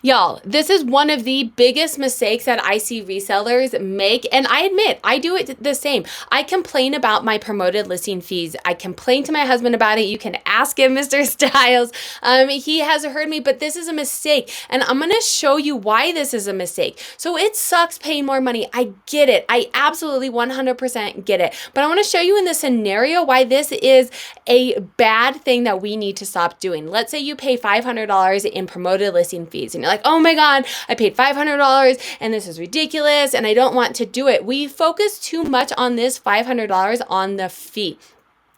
Y'all, this is one of the biggest mistakes that I see resellers make, and I admit, I do it the same. I complain about my promoted listing fees. I complain to my husband about it. You can ask him, Mr. Styles. He has heard me, but this is a mistake, and I'm gonna show you why this is a mistake. So it sucks paying more money. I get it. I absolutely 100% get it, but I wanna show you in this scenario why this is a bad thing that we need to stop doing. Let's say you pay $500 in promoted listing fees, and you're like, oh my God, I paid $500 and this is ridiculous and I don't want to do it. We focus too much on this $500 on the fee.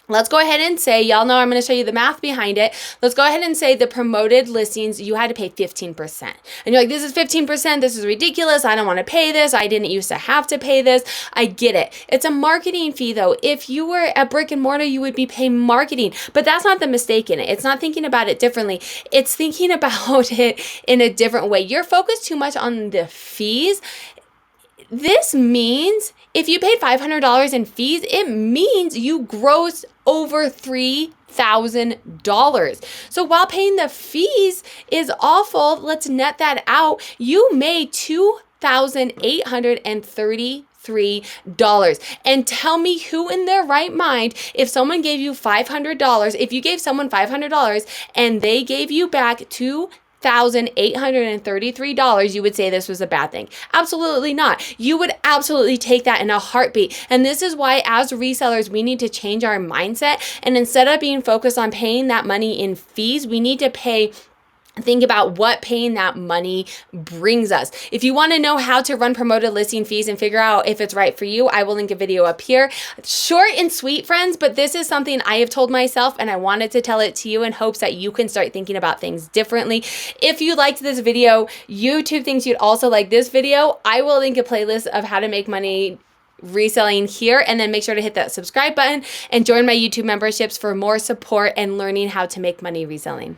Let's go ahead and say, y'all know I'm going to show you the math behind it. Let's go ahead and say the promoted listings, you had to pay 15%. And you're like, this is 15%. This is ridiculous. I don't want to pay this. I didn't used to have to pay this. I get it. It's a marketing fee though. If you were at brick and mortar, you would be paying marketing, but that's not the mistake in it. It's not thinking about it differently. It's thinking about it in a different way. You're focused too much on the fees. This means if you paid $500 in fees, it means you grossed over $3,000. So while paying the fees is awful, let's net that out. You made $2,833. And tell me who in their right mind, if someone gave you $500, if you gave someone $500 and they gave you back $2,833, you would say this was a bad thing. Absolutely not. You would absolutely take that in a heartbeat. And this is why as resellers, we need to change our mindset. And instead of being focused on paying that money in fees, we need to think about what paying that money brings us. If you want to know how to run promoted listing fees and figure out if it's right for you, I will link a video up here. Short and sweet, friends, but this is something I have told myself and I wanted to tell it to you in hopes that you can start thinking about things differently. If you liked this video, YouTube thinks you'd also like this video, I will link a playlist of how to make money reselling here, and then make sure to hit that subscribe button and join my YouTube memberships for more support and learning how to make money reselling.